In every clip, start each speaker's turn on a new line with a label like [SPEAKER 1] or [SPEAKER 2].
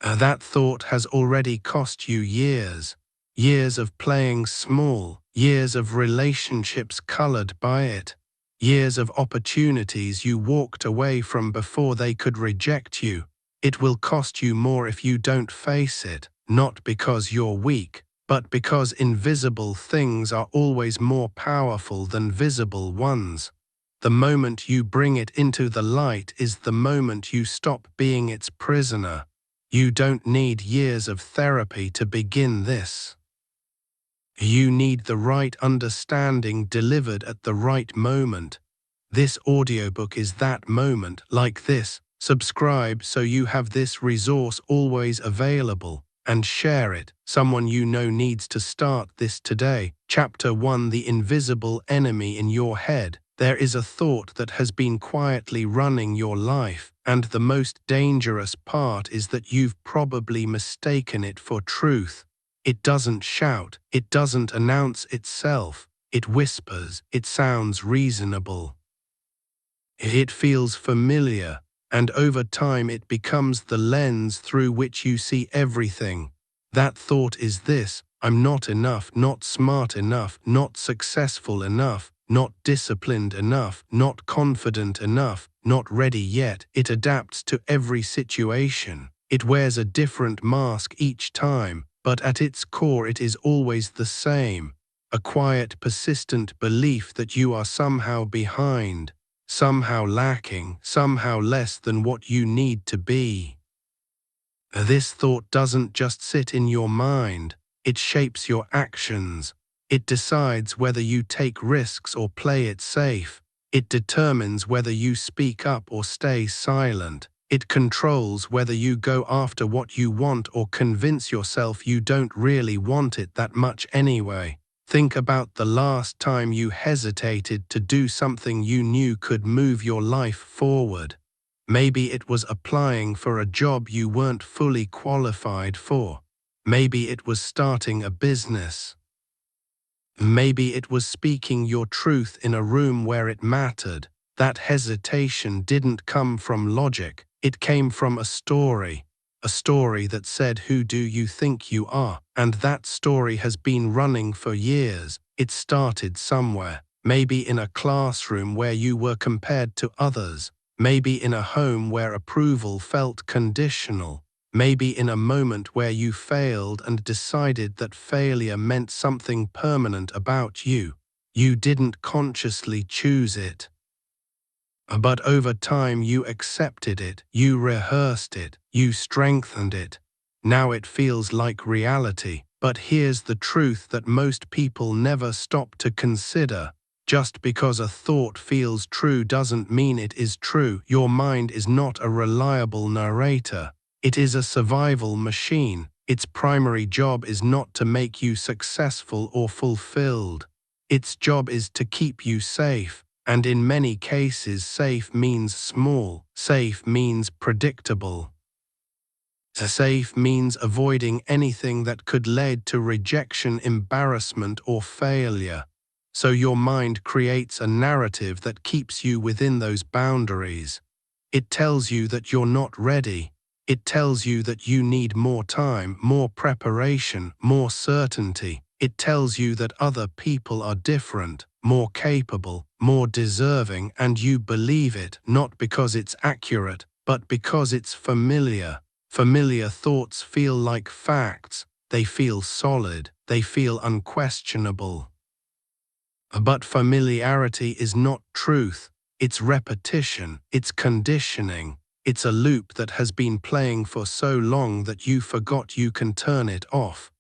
[SPEAKER 1] That thought has already cost you years. Years of playing small, years of relationships colored by it, years of opportunities you walked away from before they could reject you. It will cost you more if you don't face it, not because you're weak, but because invisible things are always more powerful than visible ones. The moment you bring it into the light is the moment you stop being its prisoner. You don't need years of therapy to begin this. You need the right understanding delivered at the right moment. This audiobook is that moment. Like this. Subscribe so you have this resource always available, and share it. Someone you know needs to start this today. Chapter 1: The Invisible Enemy in Your Head. There is a thought that has been quietly running your life, and the most dangerous part is that you've probably mistaken it for truth. It doesn't shout, it doesn't announce itself, it whispers, it sounds reasonable. It feels familiar, and over time it becomes the lens through which you see everything. That thought is this: I'm not enough, not smart enough, not successful enough, not disciplined enough, not confident enough, not ready yet. It adapts to every situation. It wears a different mask each time, but at its core it is always the same. A quiet, persistent belief that you are somehow behind, somehow lacking, somehow less than what you need to be. This thought doesn't just sit in your mind, it shapes your actions. It decides whether you take risks or play it safe. It determines whether you speak up or stay silent. It controls whether you go after what you want or convince yourself you don't really want it that much anyway. Think about the last time you hesitated to do something you knew could move your life forward. Maybe it was applying for a job you weren't fully qualified for. Maybe it was starting a business. Maybe it was speaking your truth in a room where it mattered. That hesitation didn't come from logic, it came from a story that said, "Who do you think you are?" And that story has been running for years. It started somewhere, maybe in a classroom where you were compared to others, maybe in a home where approval felt conditional, maybe in a moment where you failed and decided that failure meant something permanent about you. You didn't consciously choose it. But over time you accepted it, you rehearsed it, you strengthened it. Now it feels like reality. But here's the truth that most people never stop to consider. Just because a thought feels true doesn't mean it is true. Your mind is not a reliable narrator. It is a survival machine. Its primary job is not to make you successful or fulfilled. Its job is to keep you safe. And in many cases, safe means small. Safe means predictable. Safe means avoiding anything that could lead to rejection, embarrassment, or failure. So your mind creates a narrative that keeps you within those boundaries. It tells you that you're not ready. It tells you that you need more time, more preparation, more certainty. It tells you that other people are different, more capable, more deserving, and you believe it, not because it's accurate, but because it's familiar. Familiar thoughts feel like facts. They feel solid. They feel unquestionable. But familiarity is not truth. It's repetition. It's conditioning. It's a loop that has been playing for so long that you forgot you can turn it off.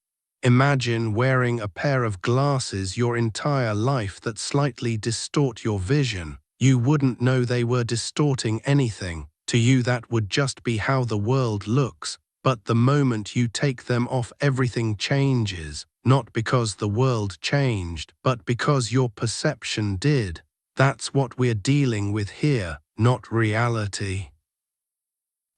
[SPEAKER 1] Imagine wearing a pair of glasses your entire life that slightly distort your vision. You wouldn't know they were distorting anything. To you, that would just be how the world looks. But the moment you take them off, everything changes. Not because the world changed, but because your perception did. That's what we're dealing with here, not reality.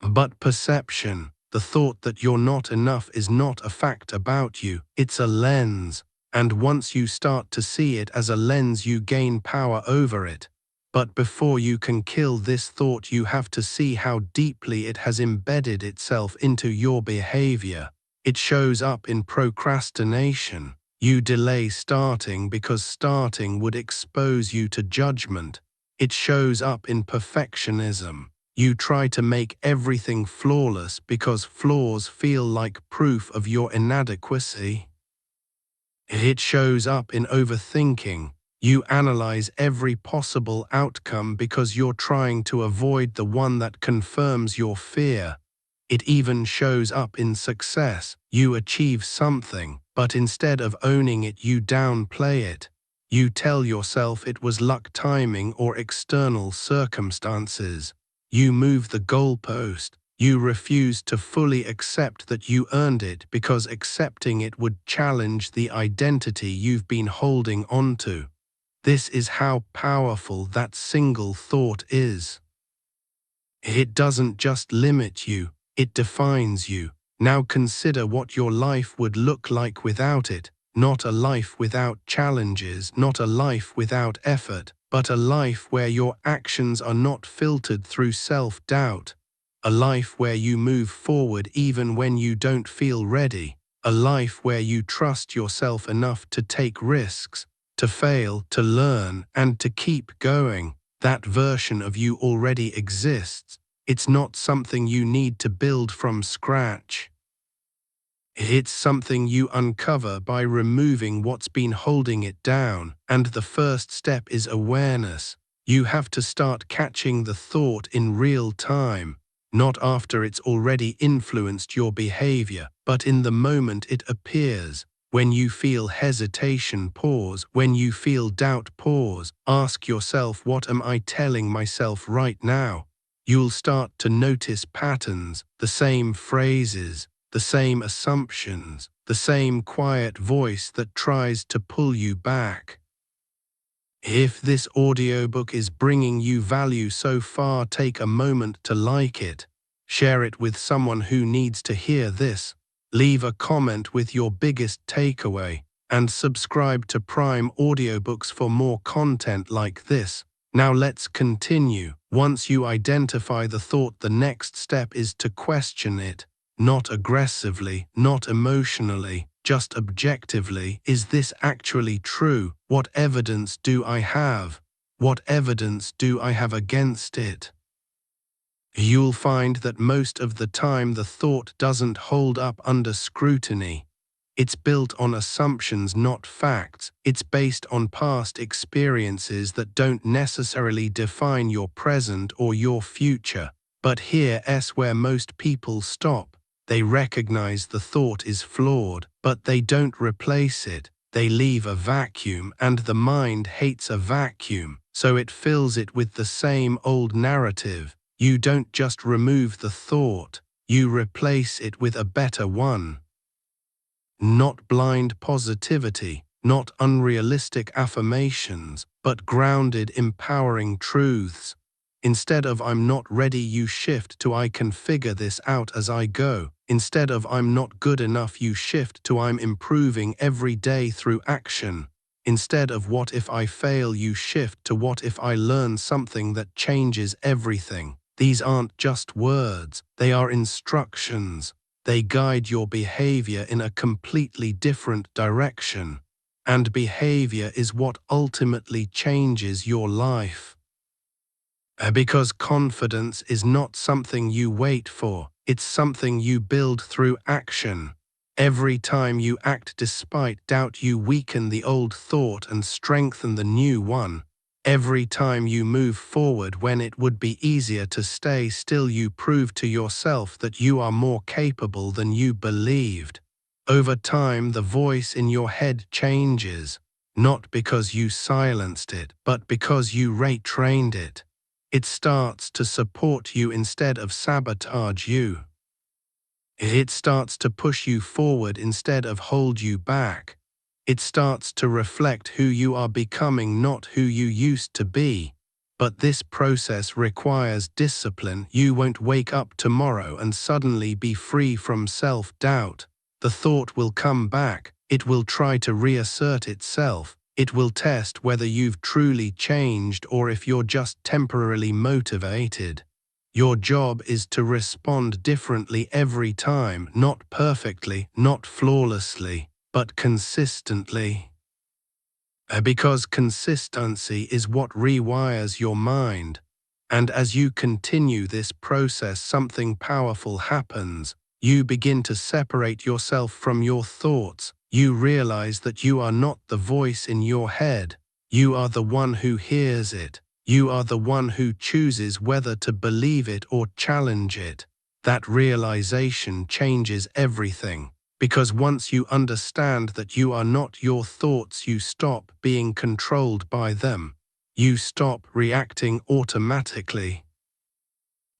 [SPEAKER 1] But perception. The thought that you're not enough is not a fact about you, it's a lens. And once you start to see it as a lens, you gain power over it. But before you can kill this thought, you have to see how deeply it has embedded itself into your behavior. It shows up in procrastination. You delay starting because starting would expose you to judgment. It shows up in perfectionism. You try to make everything flawless because flaws feel like proof of your inadequacy. It shows up in overthinking. You analyze every possible outcome because you're trying to avoid the one that confirms your fear. It even shows up in success. You achieve something, but instead of owning it, you downplay it. You tell yourself it was luck, timing, or external circumstances. You move the goalpost. You refuse to fully accept that you earned it because accepting it would challenge the identity you've been holding onto. This is how powerful that single thought is. It doesn't just limit you, it defines you. Now consider what your life would look like without it. Not a life without challenges, not a life without effort, but a life where your actions are not filtered through self-doubt. A life where you move forward even when you don't feel ready. A life where you trust yourself enough to take risks, to fail, to learn, and to keep going. That version of you already exists. It's not something you need to build from scratch. It's something you uncover by removing what's been holding it down, and the first step is awareness. You have to start catching the thought in real time, not after it's already influenced your behavior, but in the moment it appears. When you feel hesitation, pause. When you feel doubt, pause. Ask yourself, what am I telling myself right now? You'll start to notice patterns, the same phrases, the same assumptions, the same quiet voice that tries to pull you back. If this audiobook is bringing you value so far, take a moment to like it. Share it with someone who needs to hear this. Leave a comment with your biggest takeaway, and subscribe to Prime Audiobooks for more content like this. Now let's continue. Once you identify the thought, the next step is to question it. Not aggressively, not emotionally, just objectively. Is this actually true? What evidence do I have? What evidence do I have against it? You'll find that most of the time the thought doesn't hold up under scrutiny. It's built on assumptions, not facts. It's based on past experiences that don't necessarily define your present or your future. But here's where most people stop. They recognize the thought is flawed, but they don't replace it. They leave a vacuum, and the mind hates a vacuum, so it fills it with the same old narrative. You don't just remove the thought, you replace it with a better one. Not blind positivity, not unrealistic affirmations, but grounded, empowering truths. Instead of "I'm not ready," you shift to "I can figure this out as I go." Instead of "I'm not good enough," you shift to "I'm improving every day through action." Instead of "what if I fail," you shift to "what if I learn something that changes everything." These aren't just words, they are instructions. They guide your behavior in a completely different direction. And behavior is what ultimately changes your life. Because confidence is not something you wait for, it's something you build through action. Every time you act despite doubt, you weaken the old thought and strengthen the new one. Every time you move forward when it would be easier to stay still, you prove to yourself that you are more capable than you believed. Over time, the voice in your head changes, not because you silenced it, but because you retrained it. It starts to support you instead of sabotage you. It starts to push you forward instead of hold you back. It starts to reflect who you are becoming, not who you used to be. But this process requires discipline. You won't wake up tomorrow and suddenly be free from self-doubt. The thought will come back. It will try to reassert itself. It will test whether you've truly changed or if you're just temporarily motivated. Your job is to respond differently every time, not perfectly, not flawlessly, but consistently. Because consistency is what rewires your mind. And as you continue this process, something powerful happens. You begin to separate yourself from your thoughts. You realize that you are not the voice in your head. You are the one who hears it. You are the one who chooses whether to believe it or challenge it. That realization changes everything. Because once you understand that you are not your thoughts, you stop being controlled by them. You stop reacting automatically.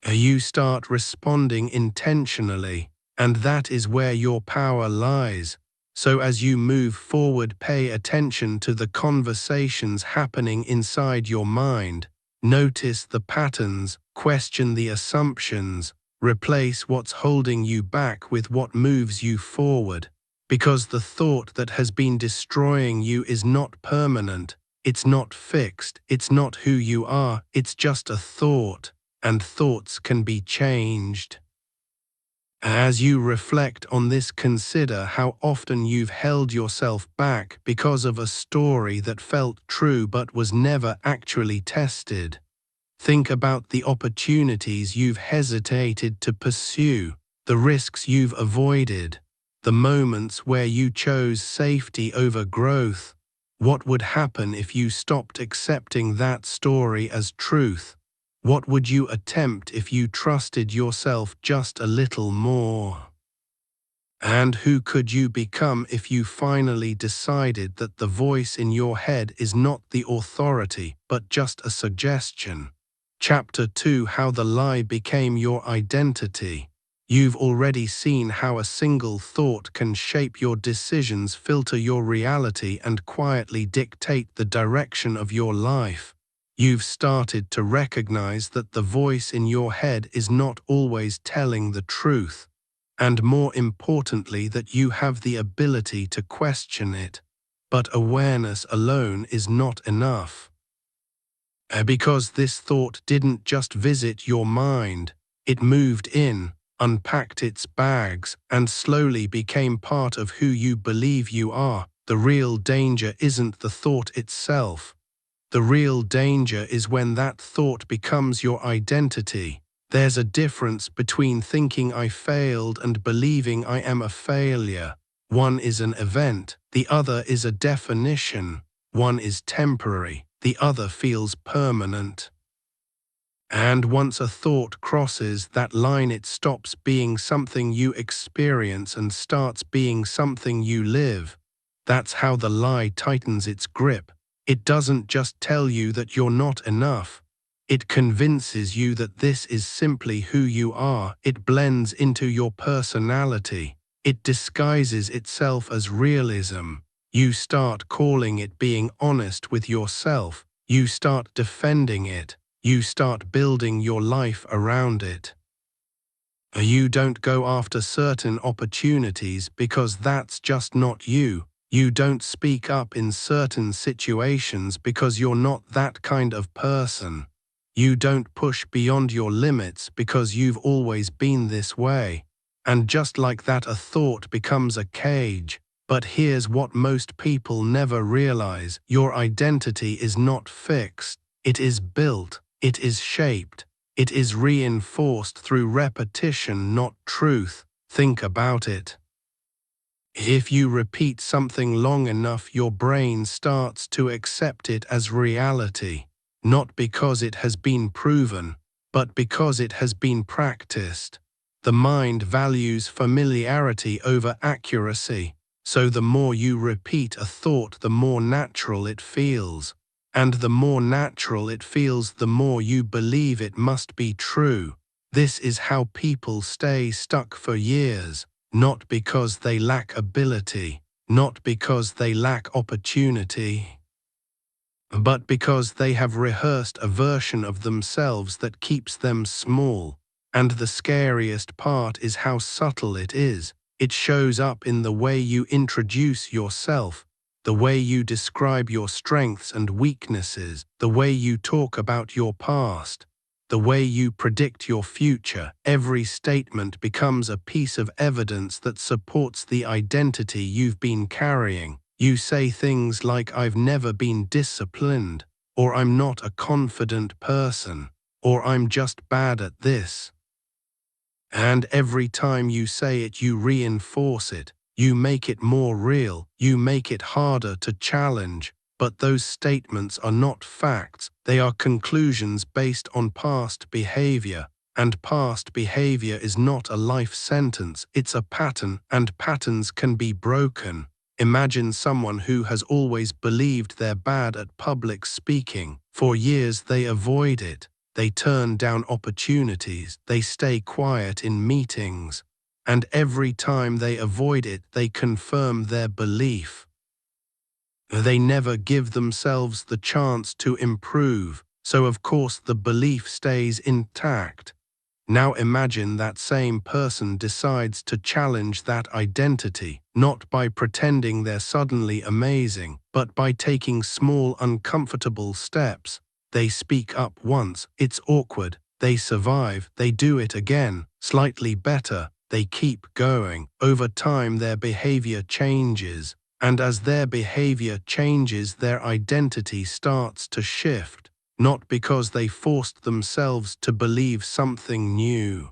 [SPEAKER 1] You start responding intentionally, and that is where your power lies. So as you move forward, pay attention to the conversations happening inside your mind. Notice the patterns, question the assumptions, replace what's holding you back with what moves you forward. Because the thought that has been destroying you is not permanent, it's not fixed, it's not who you are, it's just a thought. And thoughts can be changed. As you reflect on this, consider how often you've held yourself back because of a story that felt true but was never actually tested. Think about the opportunities you've hesitated to pursue, the risks you've avoided, the moments where you chose safety over growth. What would happen if you stopped accepting that story as truth? What would you attempt if you trusted yourself just a little more? And who could you become if you finally decided that the voice in your head is not the authority, but just a suggestion? Chapter 2: How the Lie Became Your Identity. You've already seen how a single thought can shape your decisions, filter your reality, and quietly dictate the direction of your life. You've started to recognize that the voice in your head is not always telling the truth, and more importantly, that you have the ability to question it. But awareness alone is not enough. Because this thought didn't just visit your mind, it moved in, unpacked its bags, and slowly became part of who you believe you are. The real danger isn't the thought itself. The real danger is when that thought becomes your identity. There's a difference between thinking I failed and believing I am a failure. One is an event, the other is a definition. One is temporary, the other feels permanent. And once a thought crosses that line, it stops being something you experience and starts being something you live. That's how the lie tightens its grip. It doesn't just tell you that you're not enough. It convinces you that this is simply who you are. It blends into your personality. It disguises itself as realism. You start calling it being honest with yourself. You start defending it. You start building your life around it. You don't go after certain opportunities because that's just not you. You don't speak up in certain situations because you're not that kind of person. You don't push beyond your limits because you've always been this way. And just like that, a thought becomes a cage. But here's what most people never realize: your identity is not fixed. It is built. It is shaped. It is reinforced through repetition, not truth. Think about it. If you repeat something long enough, your brain starts to accept it as reality, not because it has been proven, but because it has been practiced. The mind values familiarity over accuracy, so the more you repeat a thought, the more natural it feels. And the more natural it feels, the more you believe it must be true. This is how people stay stuck for years. Not because they lack ability, not because they lack opportunity, but because they have rehearsed a version of themselves that keeps them small. And the scariest part is how subtle it is. It shows up in the way you introduce yourself. the way you describe your strengths and weaknesses, the way you talk about your past, the way you predict your future. Every statement becomes a piece of evidence that supports the identity you've been carrying. You say things like, "I've never been disciplined," or "I'm not a confident person," or "I'm just bad at this." And every time you say it, you reinforce it. You make it more real. You make it harder to challenge. But those statements are not facts. They are conclusions based on past behavior. And past behavior is not a life sentence. It's a pattern, and patterns can be broken. Imagine someone who has always believed they're bad at public speaking. For years they avoid it. They turn down opportunities, they stay quiet in meetings, and every time they avoid it, they confirm their belief. They never give themselves the chance to improve, so of course the belief stays intact. Now imagine that same person decides to challenge that identity, not by pretending they're suddenly amazing, but by taking small, uncomfortable steps. They speak up once, it's awkward, they survive, they do it again, slightly better, they keep going. Over time their behavior changes, and as their behavior changes, their identity starts to shift. Not because they forced themselves to believe something new,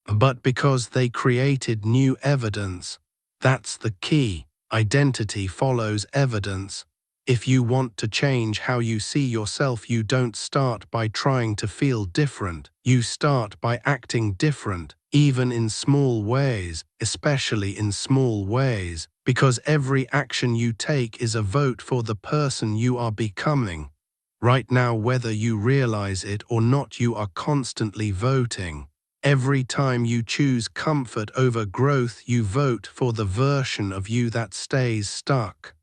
[SPEAKER 1] but because they created new evidence. That's the key. Identity follows evidence. If you want to change how you see yourself, you don't start by trying to feel different. You start by acting different, even in small ways, especially in small ways, because every action you take is a vote for the person you are becoming. Right now, whether you realize it or not, you are constantly voting. Every time you choose comfort over growth, you vote for the version of you that stays stuck.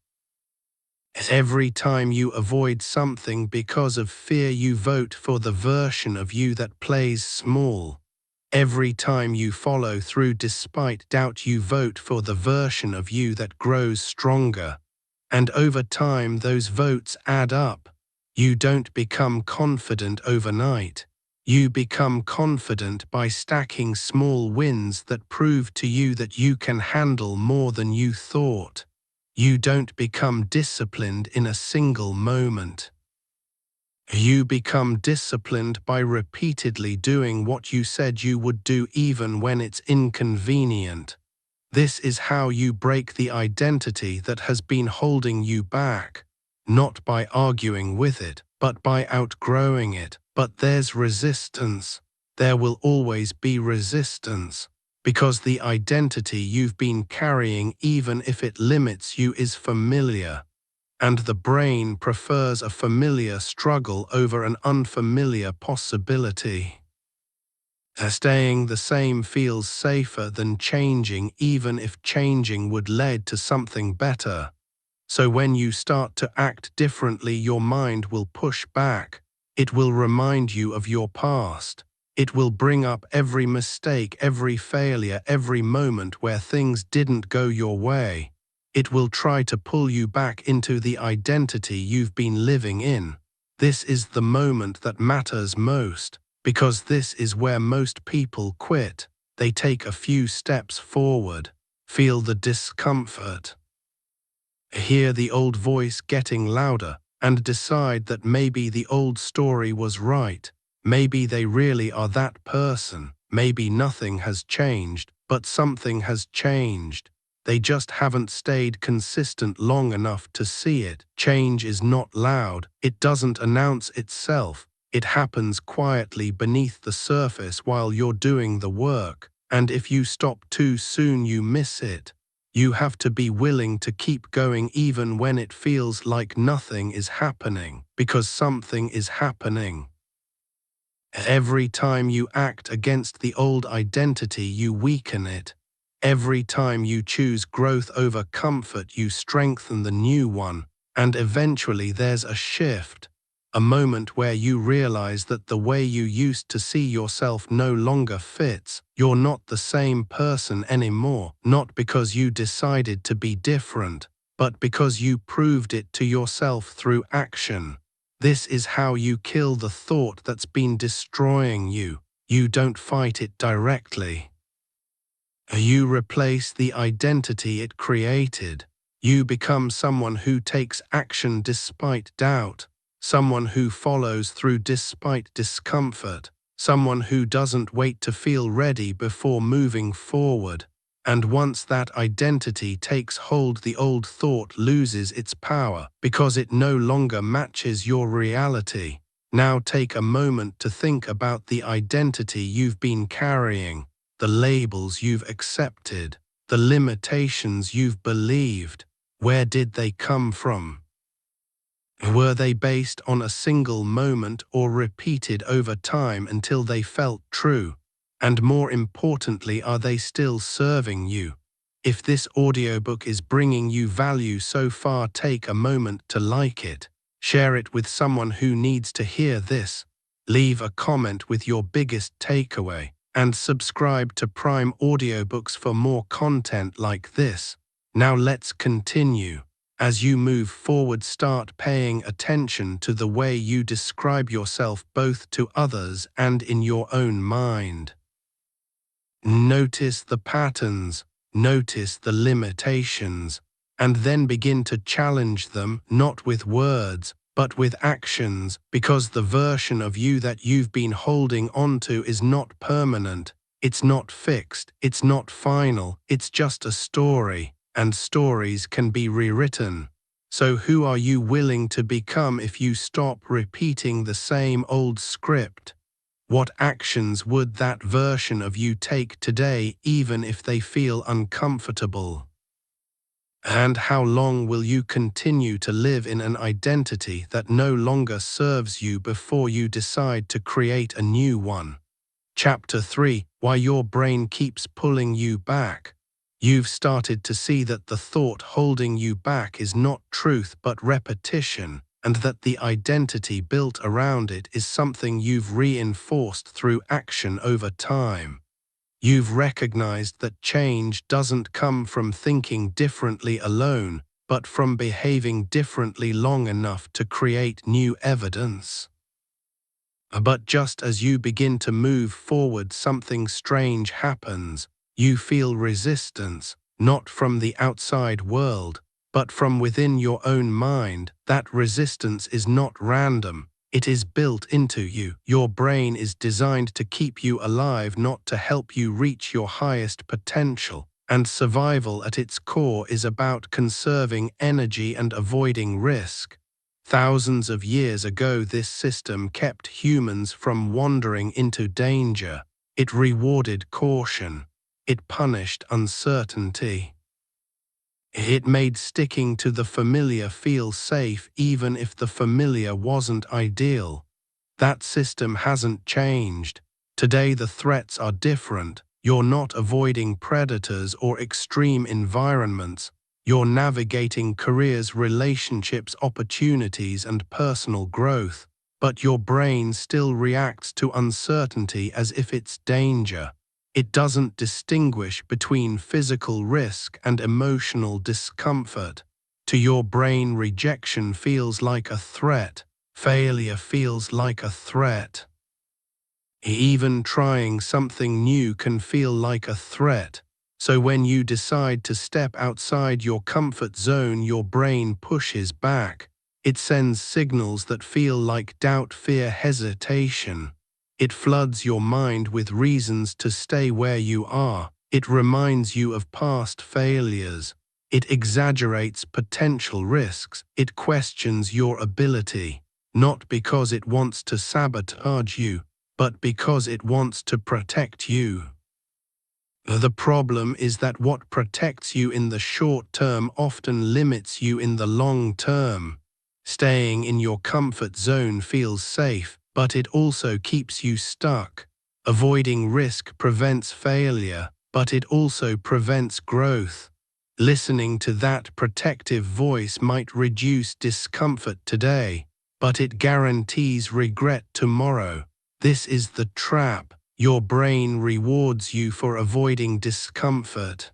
[SPEAKER 1] Every time you avoid something because of fear, you vote for the version of you that plays small. Every time you follow through despite doubt, you vote for the version of you that grows stronger. And over time, those votes add up. You don't become confident overnight. You become confident by stacking small wins that prove to you that you can handle more than you thought. You don't become disciplined in a single moment. You become disciplined by repeatedly doing what you said you would do, even when it's inconvenient. This is how you break the identity that has been holding you back, not by arguing with it, but by outgrowing it. But there's resistance. There will always be resistance, because the identity you've been carrying, even if it limits you, is familiar. And the brain prefers a familiar struggle over an unfamiliar possibility. Staying the same feels safer than changing, even if changing would lead to something better. So when you start to act differently, your mind will push back. It will remind you of your past. It will bring up every mistake, every failure, every moment where things didn't go your way. It will try to pull you back into the identity you've been living in. This is the moment that matters most, because this is where most people quit. They take a few steps forward, feel the discomfort, hear the old voice getting louder, and decide that maybe the old story was right. Maybe they really are that person. Maybe nothing has changed, but something has changed. They just haven't stayed consistent long enough to see it. Change is not loud. It doesn't announce itself. It happens quietly beneath the surface while you're doing the work. And if you stop too soon, you miss it. You have to be willing to keep going even when it feels like nothing is happening, because something is happening. Every time you act against the old identity, you weaken it. Every time you choose growth over comfort, you strengthen the new one. And eventually there's a shift, a moment where you realize that the way you used to see yourself no longer fits. You're not the same person anymore, not because you decided to be different, but because you proved it to yourself through action. This is how you kill the thought that's been destroying you. You don't fight it directly. You replace the identity it created. You become someone who takes action despite doubt, someone who follows through despite discomfort, someone who doesn't wait to feel ready before moving forward. And once that identity takes hold, the old thought loses its power because it no longer matches your reality. Now take a moment to think about the identity you've been carrying, the labels you've accepted, the limitations you've believed. Where did they come from? Were they based on a single moment or repeated over time until they felt true? And more importantly, are they still serving you? If this audiobook is bringing you value so far, take a moment to like it. Share it with someone who needs to hear this. Leave a comment with your biggest takeaway. And subscribe to Prime Audiobooks for more content like this. Now let's continue. As you move forward, start paying attention to the way you describe yourself both to others and in your own mind. Notice the patterns, notice the limitations, and then begin to challenge them, not with words, but with actions, because the version of you that you've been holding onto is not permanent, it's not fixed, it's not final, it's just a story, and stories can be rewritten. So who are you willing to become if you stop repeating the same old script? What actions would that version of you take today, even if they feel uncomfortable? And how long will you continue to live in an identity that no longer serves you before you decide to create a new one? Chapter 3: Why Your Brain Keeps Pulling You Back. You've started to see that the thought holding you back is not truth but repetition, and that the identity built around it is something you've reinforced through action over time. You've recognized that change doesn't come from thinking differently alone, but from behaving differently long enough to create new evidence. But just as you begin to move forward, something strange happens. You feel resistance, not from the outside world, but from within your own mind. That resistance is not random. It is built into you. Your brain is designed to keep you alive, not to help you reach your highest potential. And survival at its core is about conserving energy and avoiding risk. Thousands of years ago, this system kept humans from wandering into danger. It rewarded caution. It punished uncertainty. It made sticking to the familiar feel safe even if the familiar wasn't ideal. That system hasn't changed. Today the threats are different. You're not avoiding predators or extreme environments. You're navigating careers, relationships, opportunities, and personal growth. But your brain still reacts to uncertainty as if it's danger. It doesn't distinguish between physical risk and emotional discomfort. To your brain, rejection feels like a threat. Failure feels like a threat. Even trying something new can feel like a threat. So when you decide to step outside your comfort zone, your brain pushes back. It sends signals that feel like doubt, fear, hesitation. It floods your mind with reasons to stay where you are. It reminds you of past failures. It exaggerates potential risks. It questions your ability, not because it wants to sabotage you, but because it wants to protect you. The problem is that what protects you in the short term often limits you in the long term. Staying in your comfort zone feels safe, but it also keeps you stuck. Avoiding risk prevents failure, but it also prevents growth. Listening to that protective voice might reduce discomfort today, but it guarantees regret tomorrow. This is the trap. Your brain rewards you for avoiding discomfort.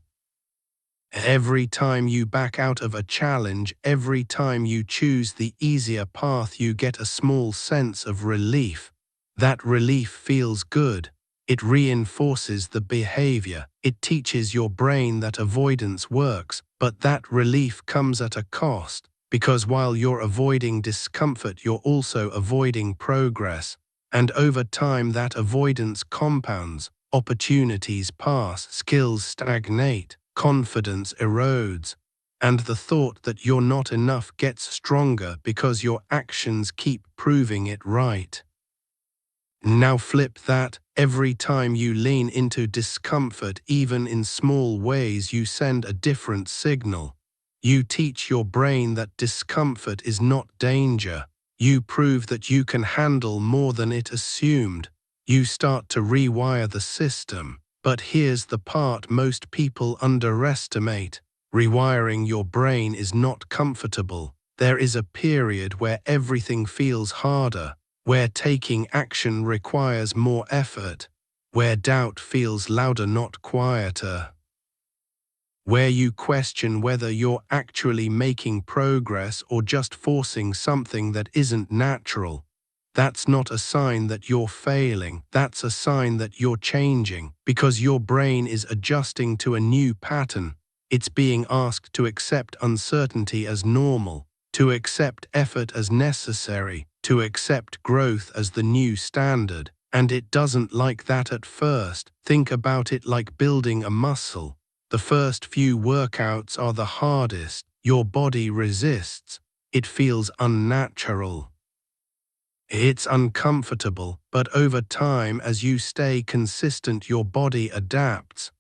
[SPEAKER 1] Every time you back out of a challenge, every time you choose the easier path, you get a small sense of relief. That relief feels good. It reinforces the behavior. It teaches your brain that avoidance works, but that relief comes at a cost, because while you're avoiding discomfort, you're also avoiding progress. And over time, that avoidance compounds. Opportunities pass, skills stagnate, confidence erodes, and the thought that you're not enough gets stronger because your actions keep proving it right. Now flip that. Every time you lean into discomfort, even in small ways, you send a different signal. You teach your brain that discomfort is not danger. You prove that you can handle more than it assumed. You start to rewire the system. But here's the part most people underestimate. Rewiring your brain is not comfortable. There is a period where everything feels harder, where taking action requires more effort, where doubt feels louder, not quieter, where you question whether you're actually making progress or just forcing something that isn't natural. That's not a sign that you're failing, that's a sign that you're changing, because your brain is adjusting to a new pattern. It's being asked to accept uncertainty as normal, to accept effort as necessary, to accept growth as the new standard. And it doesn't like that at first. Think about it like building a muscle. The first few workouts are the hardest. Your body resists. It feels unnatural. It's uncomfortable, but over time, as you stay consistent, your body adapts.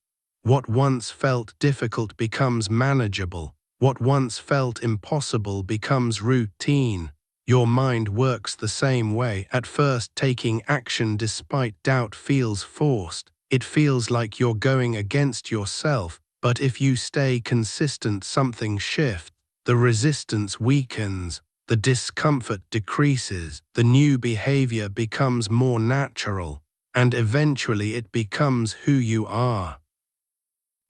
[SPEAKER 1] What once felt difficult becomes manageable. What once felt impossible becomes routine. Your mind works the same way. At first, taking action despite doubt feels forced. It feels like you're going against yourself, but if you stay consistent, something shifts. The resistance weakens, the discomfort decreases, the new behavior becomes more natural, and eventually it becomes who you are.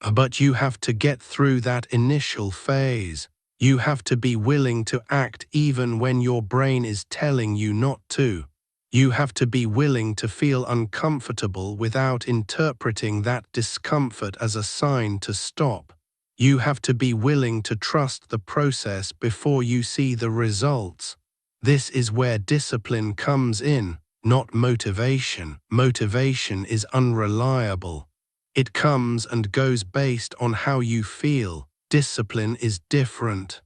[SPEAKER 1] But you have to get through that initial phase. You have to be willing to act even when your brain is telling you not to. You have to be willing to feel uncomfortable without interpreting that discomfort as a sign to stop. You have to be willing to trust the process before you see the results. This is where discipline comes in, not motivation. Motivation is unreliable. It comes and goes based on how you feel. Discipline is different.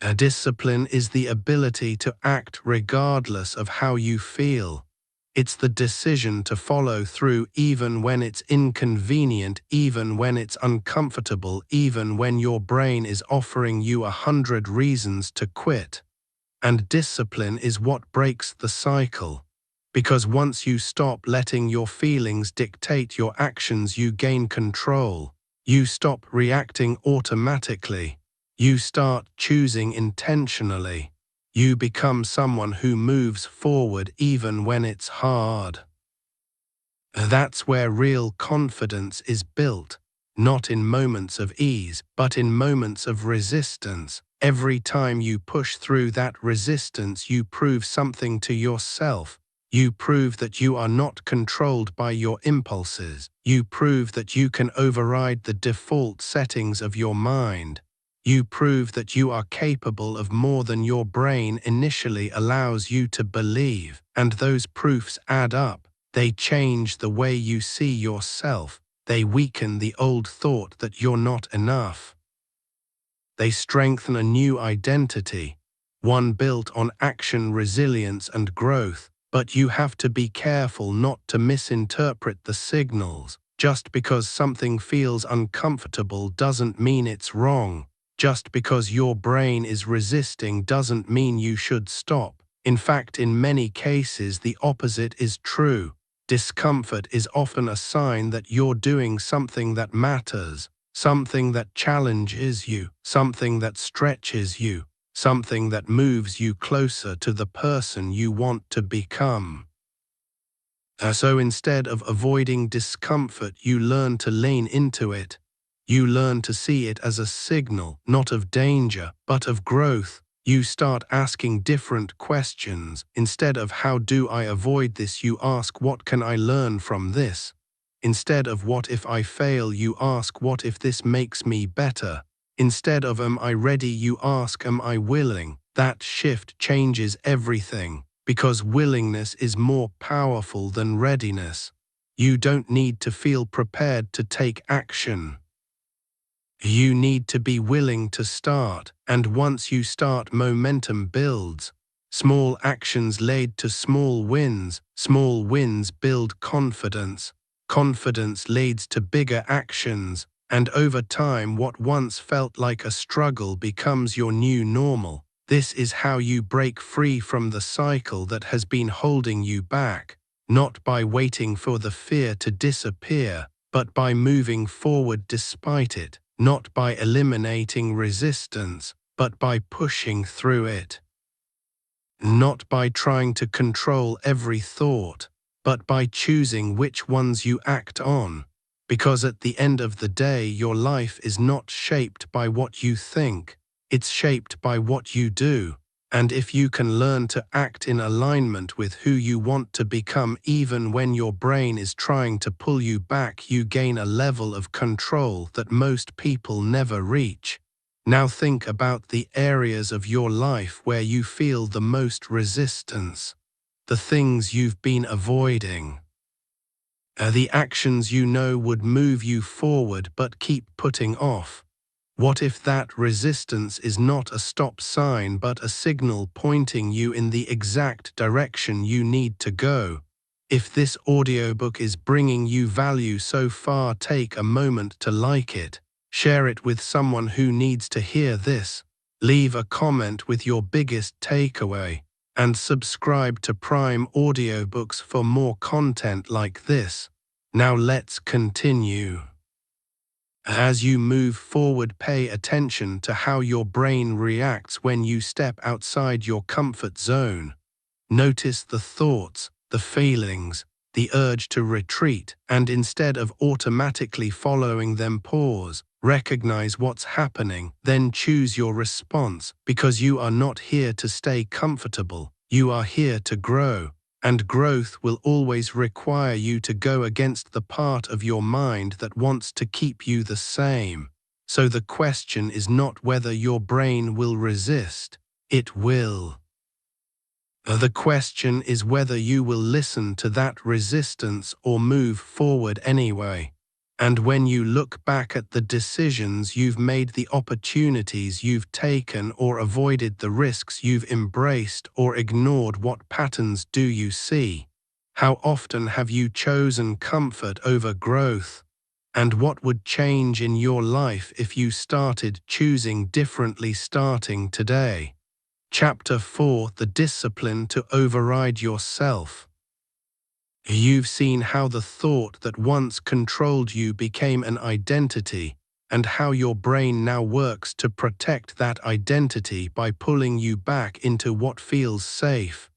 [SPEAKER 1] A discipline is the ability to act regardless of how you feel. It's the decision to follow through even when it's inconvenient, even when it's uncomfortable, even when your brain is offering you 100 reasons to quit. And discipline is what breaks the cycle. Because once you stop letting your feelings dictate your actions, you gain control. You stop reacting automatically. You start choosing intentionally. You become someone who moves forward even when it's hard. That's where real confidence is built, not in moments of ease, but in moments of resistance. Every time you push through that resistance, you prove something to yourself. You prove that you are not controlled by your impulses. You prove that you can override the default settings of your mind. You prove that you are capable of more than your brain initially allows you to believe. And those proofs add up. They change the way you see yourself. They weaken the old thought that you're not enough. They strengthen a new identity, one built on action, resilience, and growth. But you have to be careful not to misinterpret the signals. Just because something feels uncomfortable doesn't mean it's wrong. Just because your brain is resisting doesn't mean you should stop. In fact, in many cases, the opposite is true. Discomfort is often a sign that you're doing something that matters, something that challenges you, something that stretches you, something that moves you closer to the person you want to become. So instead of avoiding discomfort, you learn to lean into it. You learn to see it as a signal, not of danger, but of growth. You start asking different questions. Instead of how do I avoid this, you ask what can I learn from this? Instead of what if I fail, you ask what if this makes me better? Instead of am I ready, you ask am I willing? That shift changes everything, because willingness is more powerful than readiness. You don't need to feel prepared to take action. You need to be willing to start, and once you start, momentum builds. Small actions lead to small wins build confidence, confidence leads to bigger actions, and over time what once felt like a struggle becomes your new normal. This is how you break free from the cycle that has been holding you back, not by waiting for the fear to disappear, but by moving forward despite it. Not by eliminating resistance, but by pushing through it. Not by trying to control every thought, but by choosing which ones you act on. Because at the end of the day, your life is not shaped by what you think, it's shaped by what you do. And if you can learn to act in alignment with who you want to become, even when your brain is trying to pull you back, you gain a level of control that most people never reach. Now think about the areas of your life where you feel the most resistance, the things you've been avoiding, the actions you know would move you forward but keep putting off. What if that resistance is not a stop sign but a signal pointing you in the exact direction you need to go? If this audiobook is bringing you value so far, take a moment to like it, share it with someone who needs to hear this, leave a comment with your biggest takeaway, and subscribe to Prime Audiobooks for more content like this. Now let's continue. As you move forward, pay attention to how your brain reacts when you step outside your comfort zone. Notice the thoughts, the feelings, the urge to retreat, and instead of automatically following them, pause, recognize what's happening, then choose your response, because you are not here to stay comfortable, you are here to grow. And growth will always require you to go against the part of your mind that wants to keep you the same. So the question is not whether your brain will resist, it will. The question is whether you will listen to that resistance or move forward anyway. And when you look back at the decisions you've made, the opportunities you've taken or avoided, the risks you've embraced or ignored, what patterns do you see? How often have you chosen comfort over growth? And what would change in your life if you started choosing differently starting today? Chapter 4: The Discipline to Override Yourself. You've seen how the thought that once controlled you became an identity, and how your brain now works to protect that identity by pulling you back into what feels safe.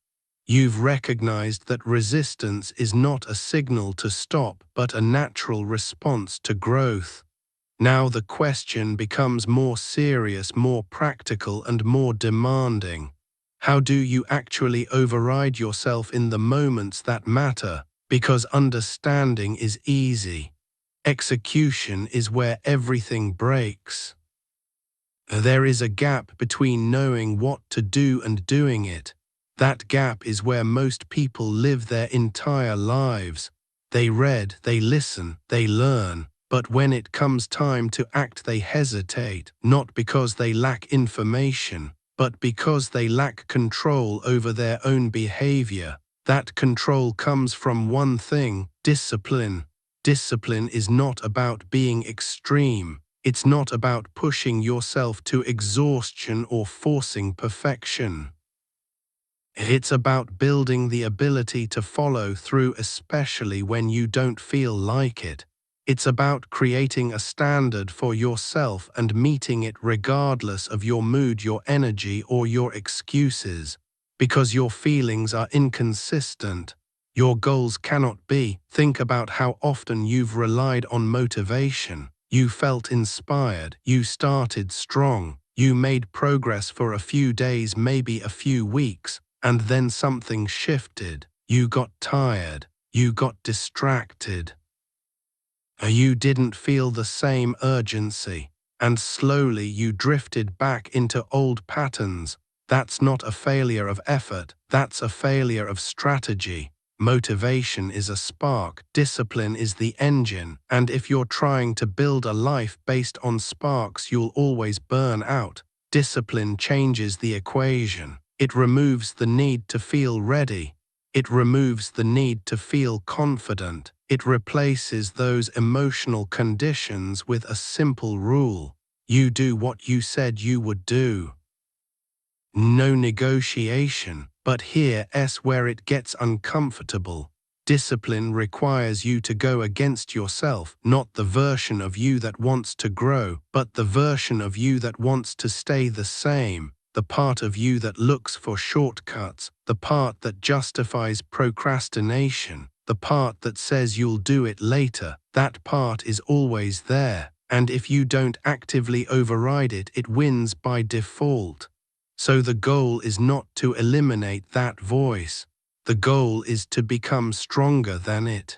[SPEAKER 1] You've recognized that resistance is not a signal to stop, but a natural response to growth. Now the question becomes more serious, more practical, and more demanding. How do you actually override yourself in the moments that matter? Because understanding is easy. Execution is where everything breaks. There is a gap between knowing what to do and doing it. That gap is where most people live their entire lives. They read, they listen, they learn, but when it comes time to act, they hesitate, not because they lack information, but because they lack control over their own behavior. That control comes from one thing: discipline. Discipline is not about being extreme. It's not about pushing yourself to exhaustion or forcing perfection. It's about building the ability to follow through, especially when you don't feel like it. It's about creating a standard for yourself and meeting it regardless of your mood, your energy, or your excuses. Because your feelings are inconsistent, your goals cannot be. Think about how often you've relied on motivation. You felt inspired, you started strong, you made progress for a few days, maybe a few weeks, and then something shifted. You got tired, you got distracted. You didn't feel the same urgency, and slowly you drifted back into old patterns. That's not a failure of effort, that's a failure of strategy. Motivation is a spark, discipline is the engine, and if you're trying to build a life based on sparks, you'll always burn out. Discipline changes the equation. It removes the need to feel ready. It removes the need to feel confident. It replaces those emotional conditions with a simple rule. You do what you said you would do. No negotiation, but here's where it gets uncomfortable. Discipline requires you to go against yourself, not the version of you that wants to grow, but the version of you that wants to stay the same. The part of you that looks for shortcuts, the part that justifies procrastination, the part that says you'll do it later, that part is always there, and if you don't actively override it, it wins by default. So the goal is not to eliminate that voice. The goal is to become stronger than it.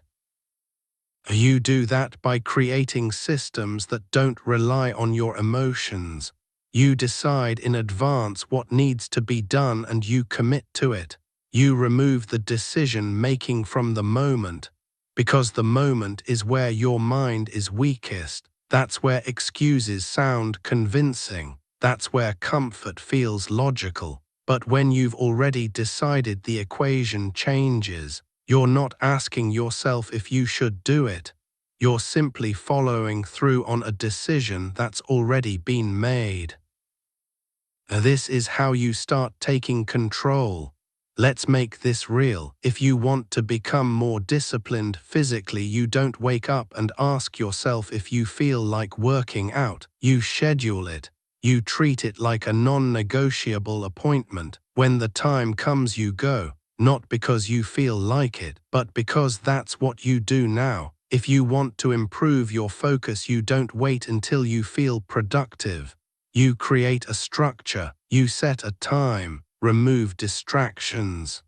[SPEAKER 1] You do that by creating systems that don't rely on your emotions. You decide in advance what needs to be done and you commit to it. You remove the decision-making from the moment, because the moment is where your mind is weakest. That's where excuses sound convincing. That's where comfort feels logical. But when you've already decided, the equation changes. You're not asking yourself if you should do it. You're simply following through on a decision that's already been made. This is how you start taking control. Let's make this real. If you want to become more disciplined physically, you don't wake up and ask yourself if you feel like working out. You schedule it. You treat it like a non-negotiable appointment. When the time comes, you go, not because you feel like it, but because that's what you do now. If you want to improve your focus, you don't wait until you feel productive. You create a structure, you set a time, remove distractions,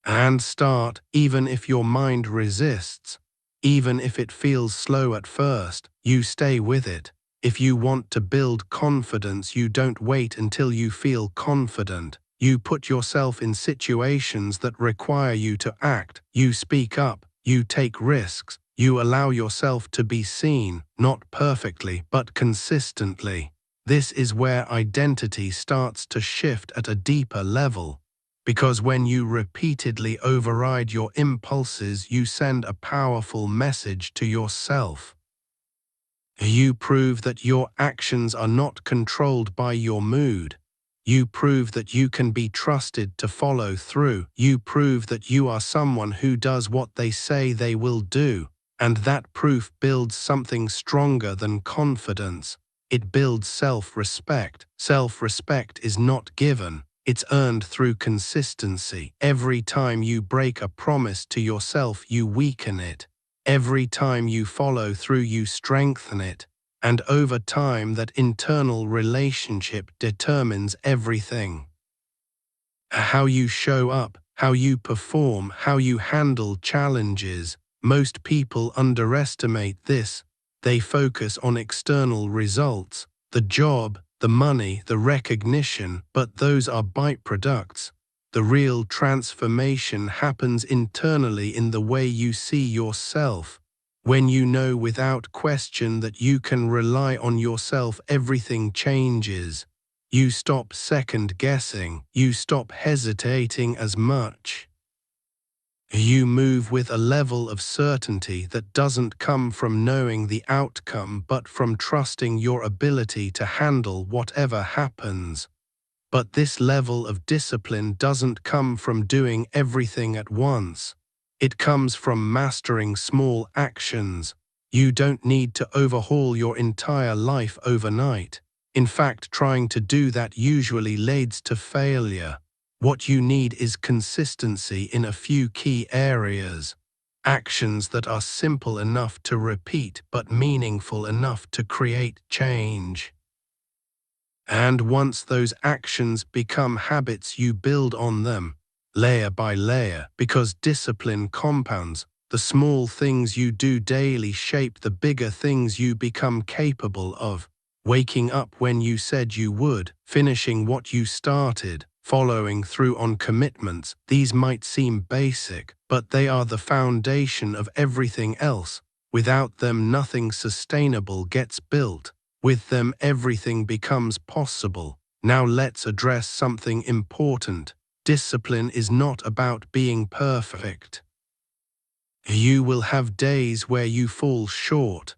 [SPEAKER 1] and start, even if your mind resists. Even if it feels slow at first, you stay with it. If you want to build confidence, you don't wait until you feel confident. You put yourself in situations that require you to act. You speak up. You take risks. You allow yourself to be seen, not perfectly, but consistently. This is where identity starts to shift at a deeper level. Because when you repeatedly override your impulses, you send a powerful message to yourself. You prove that your actions are not controlled by your mood. You prove that you can be trusted to follow through. You prove that you are someone who does what they say they will do. And that proof builds something stronger than confidence. It builds self-respect. Self-respect is not given. It's earned through consistency. Every time you break a promise to yourself, you weaken it. Every time you follow through, you strengthen it. And over time, that internal relationship determines everything. How you show up, how you perform, how you handle challenges. Most people underestimate this. They focus on external results, the job, the money, the recognition, but those are byproducts. The real transformation happens internally in the way you see yourself. When you know without question that you can rely on yourself, everything changes. You stop second-guessing. You stop hesitating as much. You move with a level of certainty that doesn't come from knowing the outcome, but from trusting your ability to handle whatever happens. But this level of discipline doesn't come from doing everything at once. It comes from mastering small actions. You don't need to overhaul your entire life overnight. In fact, trying to do that usually leads to failure. What you need is consistency in a few key areas. Actions that are simple enough to repeat but meaningful enough to create change. And once those actions become habits, you build on them, layer by layer, because discipline compounds. The small things you do daily shape the bigger things you become capable of. Waking up when you said you would, finishing what you started, following through on commitments. These might seem basic, but they are the foundation of everything else. Without them, nothing sustainable gets built. With them, everything becomes possible. Now let's address something important. Discipline is not about being perfect. You will have days where you fall short,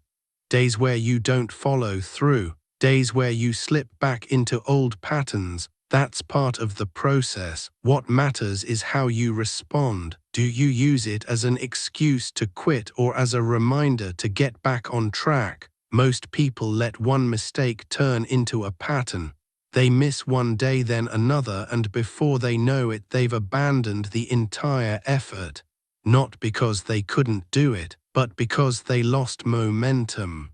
[SPEAKER 1] days where you don't follow through, days where you slip back into old patterns. That's part of the process. What matters is how you respond. Do you use it as an excuse to quit or as a reminder to get back on track? Most people let one mistake turn into a pattern. They miss one day, then another, and before they know it, they've abandoned the entire effort. Not because they couldn't do it, but because they lost momentum.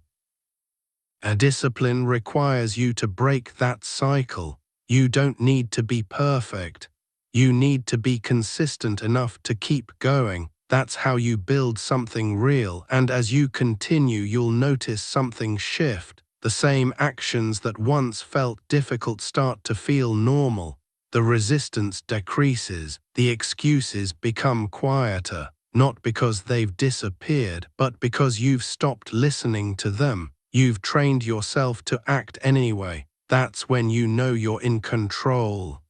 [SPEAKER 1] A discipline requires you to break that cycle. You don't need to be perfect. You need to be consistent enough to keep going. That's how you build something real, and as you continue, you'll notice something shift. The same actions that once felt difficult start to feel normal. The resistance decreases, the excuses become quieter, not because they've disappeared, but because you've stopped listening to them. You've trained yourself to act anyway. That's when you know you're in control.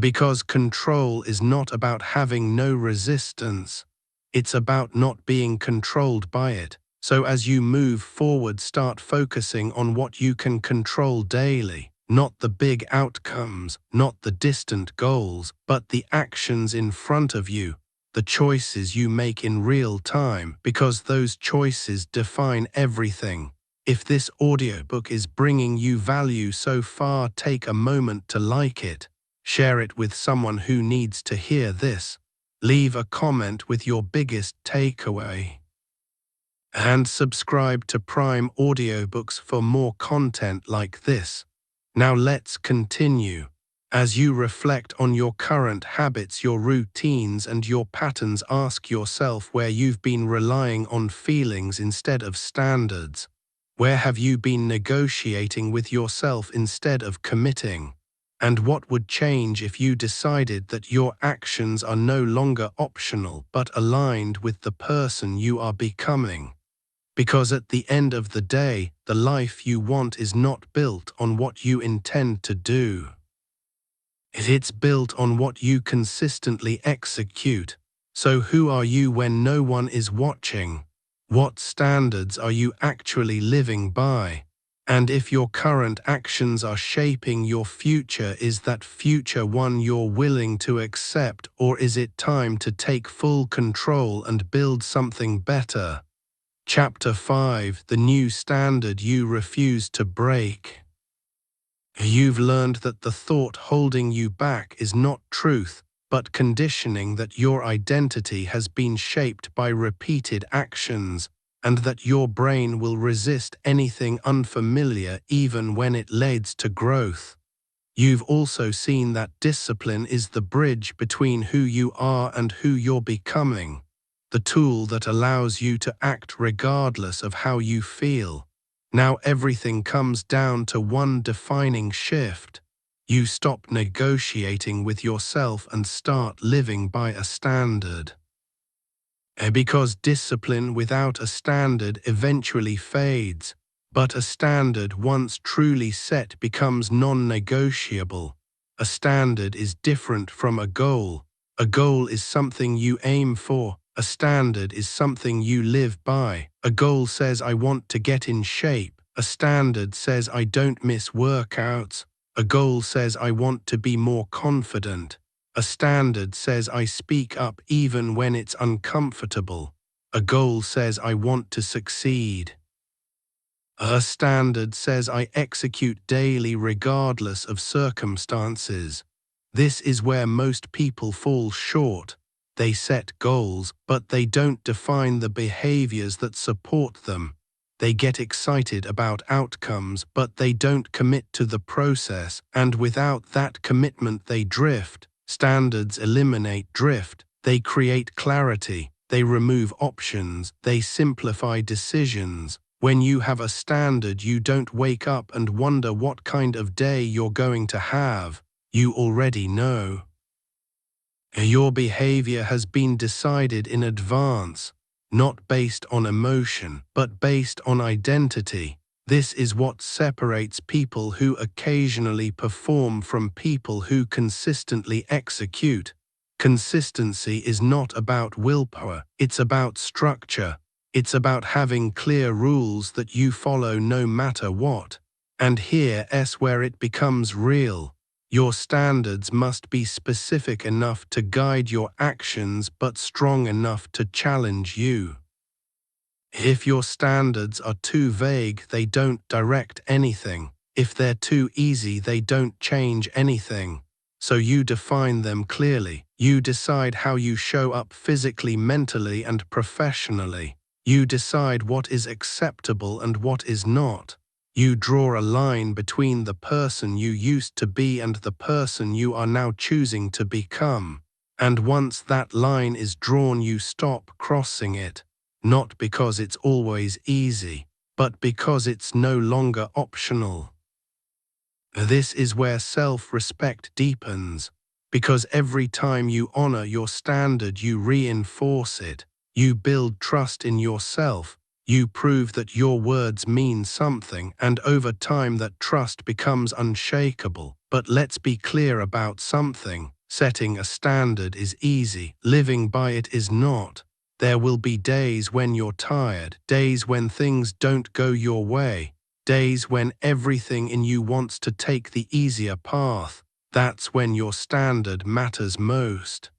[SPEAKER 1] Because control is not about having no resistance. It's about not being controlled by it. So as you move forward, start focusing on what you can control daily. Not the big outcomes, not the distant goals, but the actions in front of you. The choices you make in real time, because those choices define everything. If this audiobook is bringing you value so far, take a moment to like it. Share it with someone who needs to hear this. Leave a comment with your biggest takeaway. And subscribe to Prime Audiobooks for more content like this. Now let's continue. As you reflect on your current habits, your routines, and your patterns, ask yourself where you've been relying on feelings instead of standards. Where have you been negotiating with yourself instead of committing? And what would change if you decided that your actions are no longer optional but aligned with the person you are becoming? Because at the end of the day, the life you want is not built on what you intend to do. It's built on what you consistently execute. So who are you when no one is watching? What standards are you actually living by? And if your current actions are shaping your future, is that future one you're willing to accept, or is it time to take full control and build something better? Chapter 5: The New Standard You Refuse to Break. You've learned that the thought holding you back is not truth, but conditioning, that your identity has been shaped by repeated actions, and that your brain will resist anything unfamiliar even when it leads to growth. You've also seen that discipline is the bridge between who you are and who you're becoming, the tool that allows you to act regardless of how you feel. Now everything comes down to one defining shift. You stop negotiating with yourself and start living by a standard. Because discipline without a standard eventually fades, but a standard once truly set becomes non-negotiable. A standard is different from a goal. A goal is something you aim for. A standard is something you live by. A goal says, I want to get in shape. A standard says, I don't miss workouts. A goal says, I want to be more confident. A standard says, I speak up even when it's uncomfortable. A goal says, I want to succeed. A standard says, I execute daily regardless of circumstances. This is where most people fall short. They set goals, but they don't define the behaviors that support them. They get excited about outcomes, but they don't commit to the process, and without that commitment they drift. Standards eliminate drift. They create clarity. They remove options. They simplify decisions. When you have a standard, you don't wake up and wonder what kind of day you're going to have. You already know. Your behavior has been decided in advance, not based on emotion, but based on identity. This is what separates people who occasionally perform from people who consistently execute. Consistency is not about willpower, it's about structure. It's about having clear rules that you follow no matter what. And here's where it becomes real. Your standards must be specific enough to guide your actions but strong enough to challenge you. If your standards are too vague, they don't direct anything. If they're too easy, they don't change anything. So you define them clearly. You decide how you show up physically, mentally, and professionally. You decide what is acceptable and what is not. You draw a line between the person you used to be and the person you are now choosing to become. And once that line is drawn, you stop crossing it. Not because it's always easy, but because it's no longer optional. This is where self-respect deepens, because every time you honor your standard, you reinforce it. You build trust in yourself. You prove that your words mean something, and over time that trust becomes unshakable. But let's be clear about something. Setting a standard is easy. Living by it is not. There will be days when you're tired, days when things don't go your way, days when everything in you wants to take the easier path. That's when your standard matters most.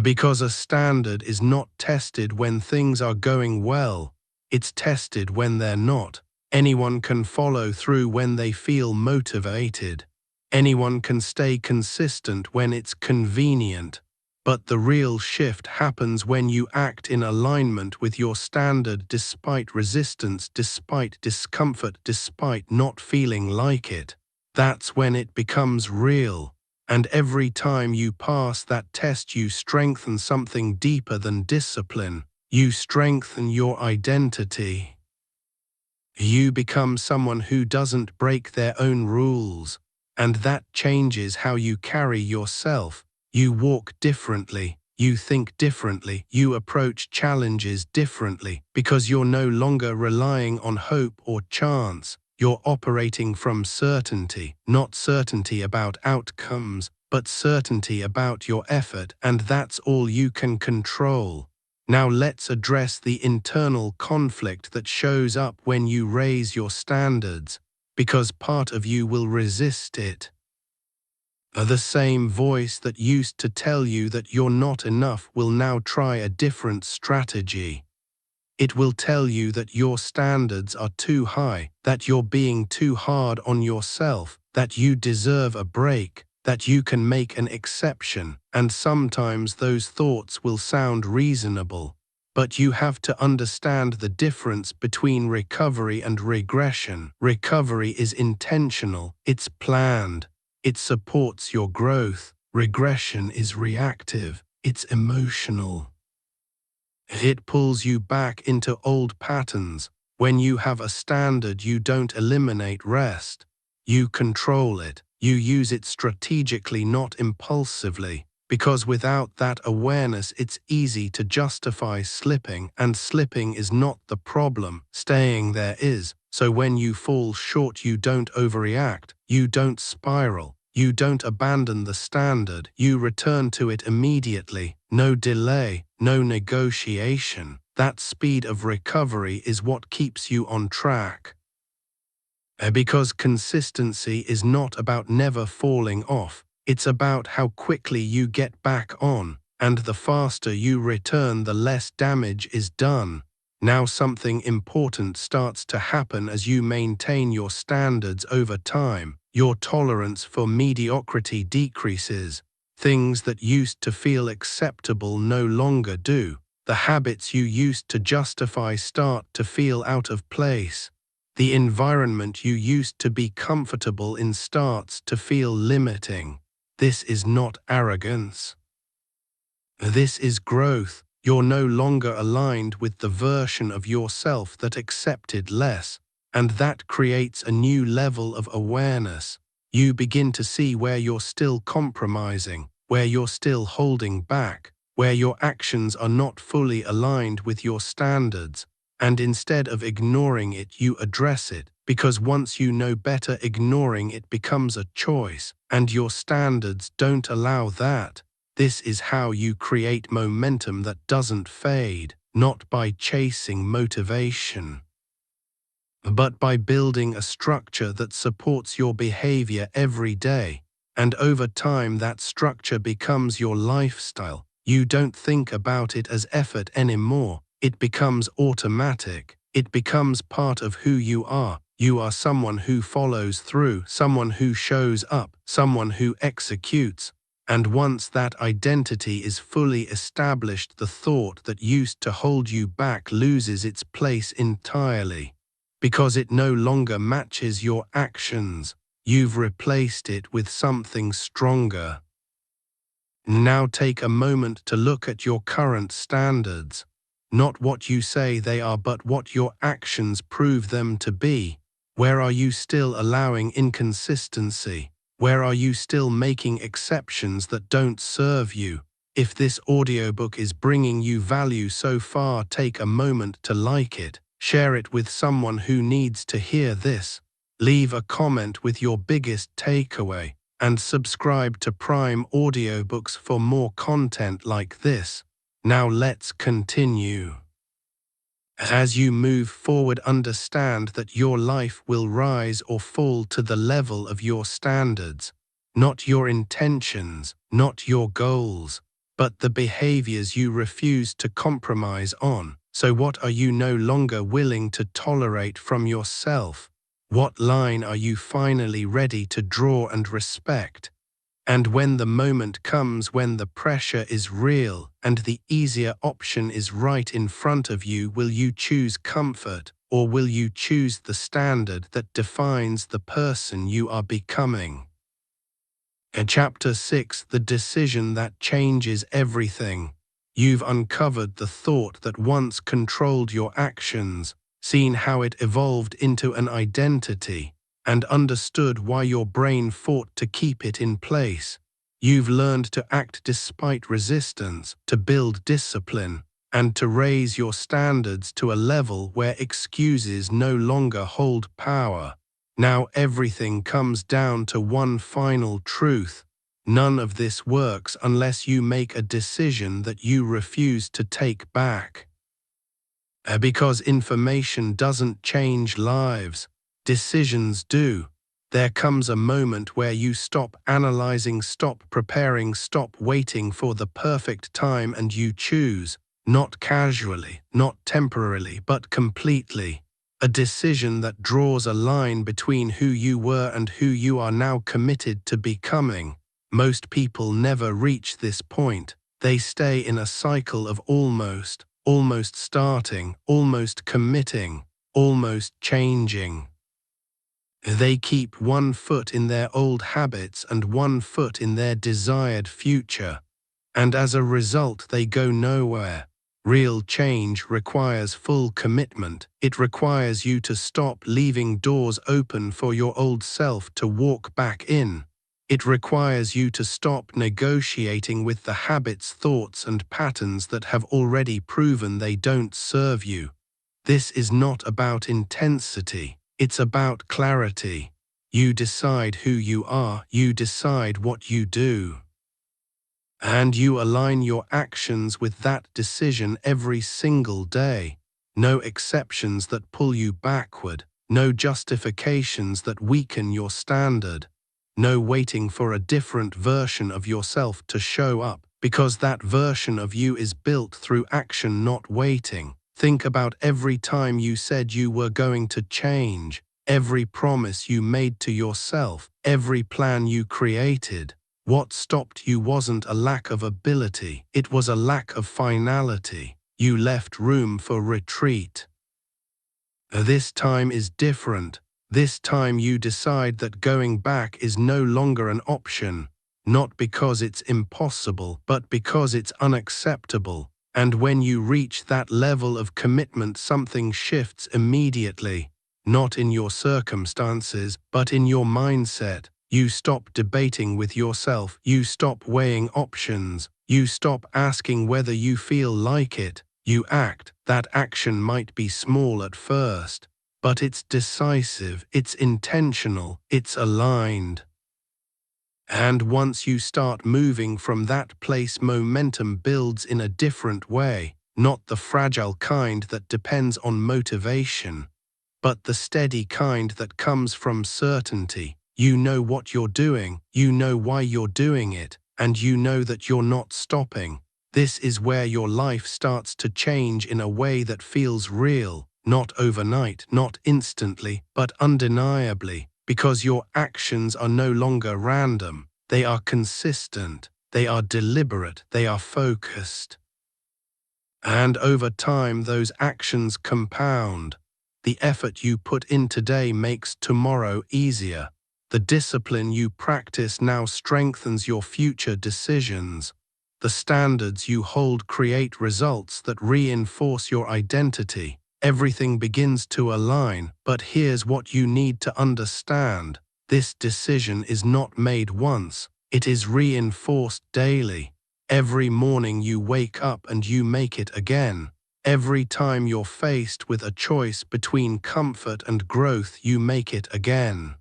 [SPEAKER 1] Because a standard is not tested when things are going well, it's tested when they're not. Anyone can follow through when they feel motivated. Anyone can stay consistent when it's convenient. But the real shift happens when you act in alignment with your standard despite resistance, despite discomfort, despite not feeling like it. That's when it becomes real. And every time you pass that test, you strengthen something deeper than discipline. You strengthen your identity. You become someone who doesn't break their own rules. And that changes how you carry yourself. You walk differently. You think differently. You approach challenges differently because you're no longer relying on hope or chance. You're operating from certainty, not certainty about outcomes, but certainty about your effort, and that's all you can control. Now let's address the internal conflict that shows up when you raise your standards, because part of you will resist it. The same voice that used to tell you that you're not enough will now try a different strategy. It will tell you that your standards are too high, that you're being too hard on yourself, that you deserve a break, that you can make an exception, and sometimes those thoughts will sound reasonable. But you have to understand the difference between recovery and regression. Recovery is intentional, it's planned, it supports your growth. Regression is reactive, it's emotional. It pulls you back into old patterns. When you have a standard, you don't eliminate rest. You control it. You use it strategically, not impulsively. Because without that awareness, it's easy to justify slipping, and slipping is not the problem. Staying there is. So when you fall short, you don't overreact. You don't spiral. You don't abandon the standard. You return to it immediately. No delay, no negotiation. That speed of recovery is what keeps you on track. Because consistency is not about never falling off. It's about how quickly you get back on. And the faster you return, the less damage is done. Now something important starts to happen as you maintain your standards over time. Your tolerance for mediocrity decreases. Things that used to feel acceptable no longer do. The habits you used to justify start to feel out of place. The environment you used to be comfortable in starts to feel limiting. This is not arrogance. This is growth. You're no longer aligned with the version of yourself that accepted less, and that creates a new level of awareness. You begin to see where you're still compromising, where you're still holding back, where your actions are not fully aligned with your standards, and instead of ignoring it, you address it, because once you know better, ignoring it becomes a choice, and your standards don't allow that. This is how you create momentum that doesn't fade, not by chasing motivation, but by building a structure that supports your behavior every day. And over time, that structure becomes your lifestyle. You don't think about it as effort anymore. It becomes automatic. It becomes part of who you are. You are someone who follows through, someone who shows up, someone who executes. And once that identity is fully established, the thought that used to hold you back loses its place entirely. Because it no longer matches your actions, you've replaced it with something stronger. Now take a moment to look at your current standards. Not what you say they are, but what your actions prove them to be. Where are you still allowing inconsistency? Where are you still making exceptions that don't serve you? If this audiobook is bringing you value so far, take a moment to like it, share it with someone who needs to hear this, leave a comment with your biggest takeaway, and subscribe to Prime Audiobooks for more content like this. Now let's continue. As you move forward, understand that your life will rise or fall to the level of your standards, not your intentions, not your goals, but the behaviors you refuse to compromise on. So what are you no longer willing to tolerate from yourself? What line are you finally ready to draw and respect? And when the moment comes when the pressure is real and the easier option is right in front of you, will you choose comfort, or will you choose the standard that defines the person you are becoming? Chapter 6: The Decision That Changes Everything. You've uncovered the thought that once controlled your actions, seen how it evolved into an identity, and understood why your brain fought to keep it in place. You've learned to act despite resistance, to build discipline, and to raise your standards to a level where excuses no longer hold power. Now everything comes down to one final truth. None of this works unless you make a decision that you refuse to take back. Because information doesn't change lives, decisions do. There comes a moment where you stop analyzing, stop preparing, stop waiting for the perfect time, and you choose, not casually, not temporarily, but completely. A decision that draws a line between who you were and who you are now committed to becoming. Most people never reach this point. They stay in a cycle of almost starting, almost committing, almost changing. They keep one foot in their old habits and one foot in their desired future, and as a result they go nowhere. Real change requires full commitment. It requires you to stop leaving doors open for your old self to walk back in. It requires you to stop negotiating with the habits, thoughts, and patterns that have already proven they don't serve you. This is not about intensity, it's about clarity. You decide who you are, you decide what you do. And you align your actions with that decision every single day. No exceptions that pull you backward, no justifications that weaken your standard. No waiting for a different version of yourself to show up, because that version of you is built through action, not waiting. Think about every time you said you were going to change, every promise you made to yourself, every plan you created. What stopped you wasn't a lack of ability, it was a lack of finality. You left room for retreat. This time is different. This time you decide that going back is no longer an option, not because it's impossible, but because it's unacceptable. And when you reach that level of commitment, something shifts immediately. Not in your circumstances, but in your mindset. You stop debating with yourself. You stop weighing options. You stop asking whether you feel like it. You act. That action might be small at first, but it's decisive, it's intentional, it's aligned. And once you start moving from that place, momentum builds in a different way, not the fragile kind that depends on motivation, but the steady kind that comes from certainty. You know what you're doing, you know why you're doing it, and you know that you're not stopping. This is where your life starts to change in a way that feels real, not overnight, not instantly, but undeniably, because your actions are no longer random. They are consistent, they are deliberate, they are focused. And over time, those actions compound. The effort you put in today makes tomorrow easier. The discipline you practice now strengthens your future decisions. The standards you hold create results that reinforce your identity. Everything begins to align, but here's what you need to understand. This decision is not made once, it is reinforced daily. Every morning you wake up and you make it again. Every time you're faced with a choice between comfort and growth, you make it again.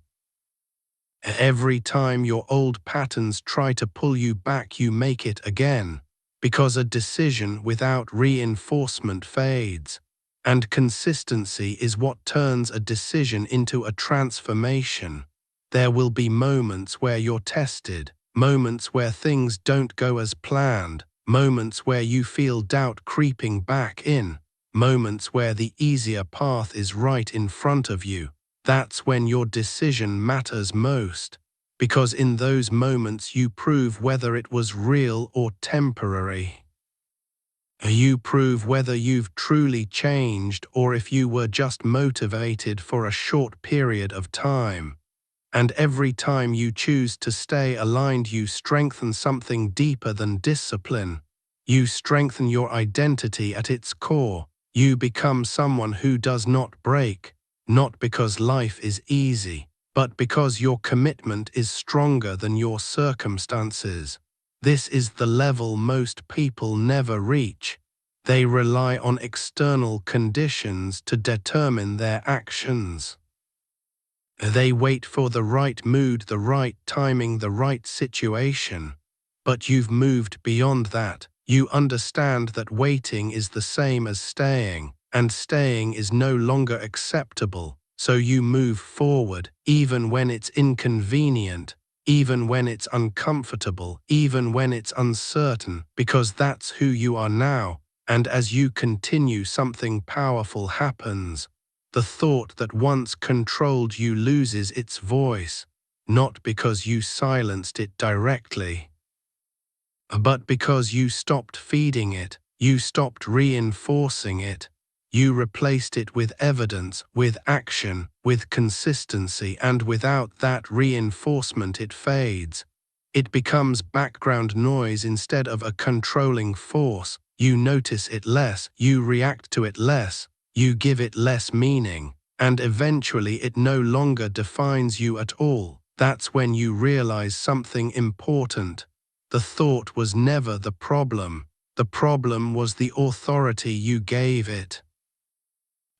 [SPEAKER 1] Every time your old patterns try to pull you back, you make it again. Because a decision without reinforcement fades. And consistency is what turns a decision into a transformation. There will be moments where you're tested, moments where things don't go as planned, moments where you feel doubt creeping back in, moments where the easier path is right in front of you. That's when your decision matters most, because in those moments you prove whether it was real or temporary. You prove whether you've truly changed or if you were just motivated for a short period of time. And every time you choose to stay aligned, you strengthen something deeper than discipline. You strengthen your identity at its core. You become someone who does not break, not because life is easy, but because your commitment is stronger than your circumstances. This is the level most people never reach. They rely on external conditions to determine their actions. They wait for the right mood, the right timing, the right situation. But you've moved beyond that. You understand that waiting is the same as staying, and staying is no longer acceptable. So you move forward, even when it's inconvenient, even when it's uncomfortable, even when it's uncertain, because that's who you are now. And as you continue, something powerful happens. The thought that once controlled you loses its voice, not because you silenced it directly, but because you stopped feeding it, you stopped reinforcing it. You replaced it with evidence, with action, with consistency, and without that reinforcement it fades. It becomes background noise instead of a controlling force. You notice it less, you react to it less, you give it less meaning, and eventually it no longer defines you at all. That's when you realize something important. The thought was never the problem. The problem was the authority you gave it.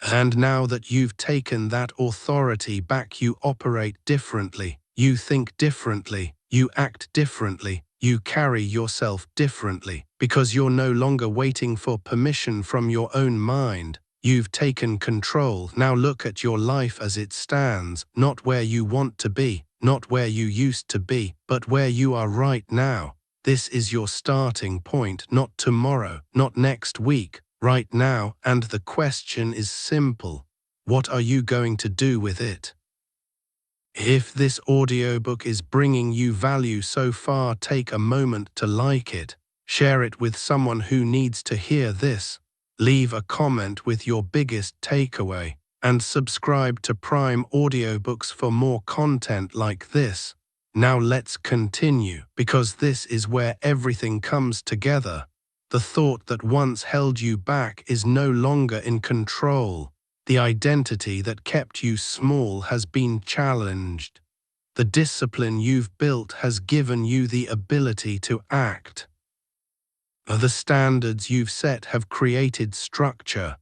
[SPEAKER 1] And now that you've taken that authority back, you operate differently, you think differently, you act differently, you carry yourself differently, because you're no longer waiting for permission from your own mind. You've taken control. Now look at your life as it stands, not where you want to be, not where you used to be, but where you are right now. This is your starting point, not tomorrow, not next week, right now, and the question is simple. What are you going to do with it? If this audiobook is bringing you value so far, take a moment to like it, share it with someone who needs to hear this, leave a comment with your biggest takeaway, and subscribe to Prime Audiobooks for more content like this. Now let's continue, because this is where everything comes together. The thought that once held you back is no longer in control. The identity that kept you small has been challenged. The discipline you've built has given you the ability to act. The standards you've set have created structure,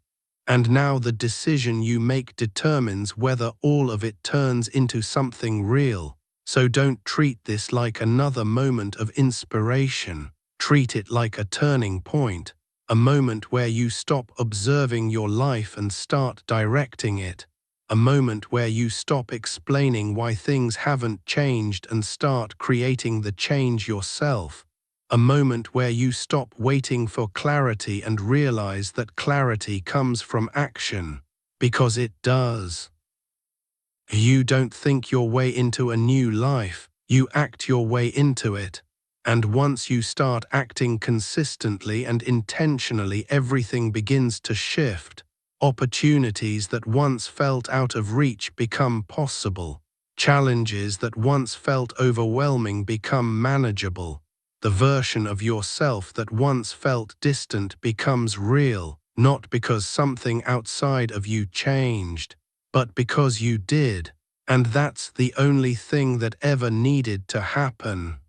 [SPEAKER 1] and now the decision you make determines whether all of it turns into something real. So don't treat this like another moment of inspiration. Treat it like a turning point, a moment where you stop observing your life and start directing it, a moment where you stop explaining why things haven't changed and start creating the change yourself, a moment where you stop waiting for clarity and realize that clarity comes from action, because it does. You don't think your way into a new life, you act your way into it. And once you start acting consistently and intentionally, everything begins to shift. Opportunities that once felt out of reach become possible. Challenges that once felt overwhelming become manageable. The version of yourself that once felt distant becomes real, not because something outside of you changed, but because you did. And that's the only thing that ever needed to happen.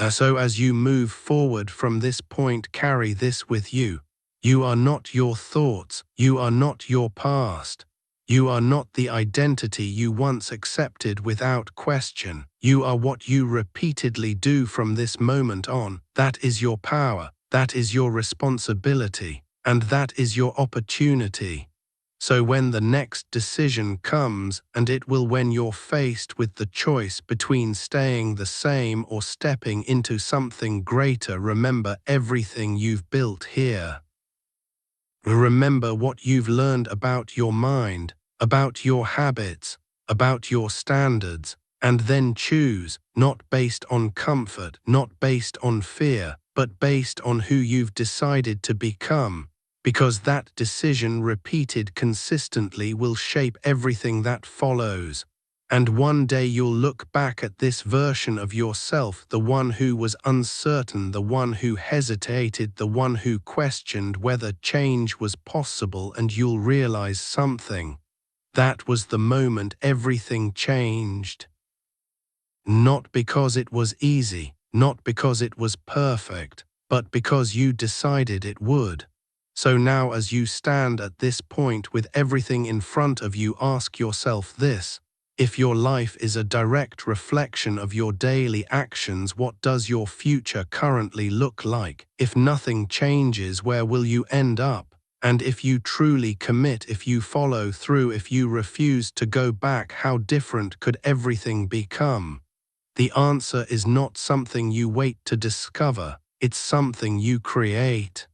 [SPEAKER 1] So as you move forward from this point, carry this with you. You are not your thoughts. You are not your past. You are not the identity you once accepted without question. You are what you repeatedly do from this moment on. That is your power. That is your responsibility. And that is your opportunity. So when the next decision comes, and it will, when you're faced with the choice between staying the same or stepping into something greater, remember everything you've built here. Remember what you've learned about your mind, about your habits, about your standards, and then choose, not based on comfort, not based on fear, but based on who you've decided to become. Because that decision, repeated consistently, will shape everything that follows. And one day you'll look back at this version of yourself, the one who was uncertain, the one who hesitated, the one who questioned whether change was possible, and you'll realize something. That was the moment everything changed. Not because it was easy, not because it was perfect, but because you decided it would. So now, as you stand at this point with everything in front of you, ask yourself this: if your life is a direct reflection of your daily actions, what does your future currently look like? If nothing changes, where will you end up? And if you truly commit, if you follow through, if you refuse to go back, how different could everything become? The answer is not something you wait to discover, it's something you create.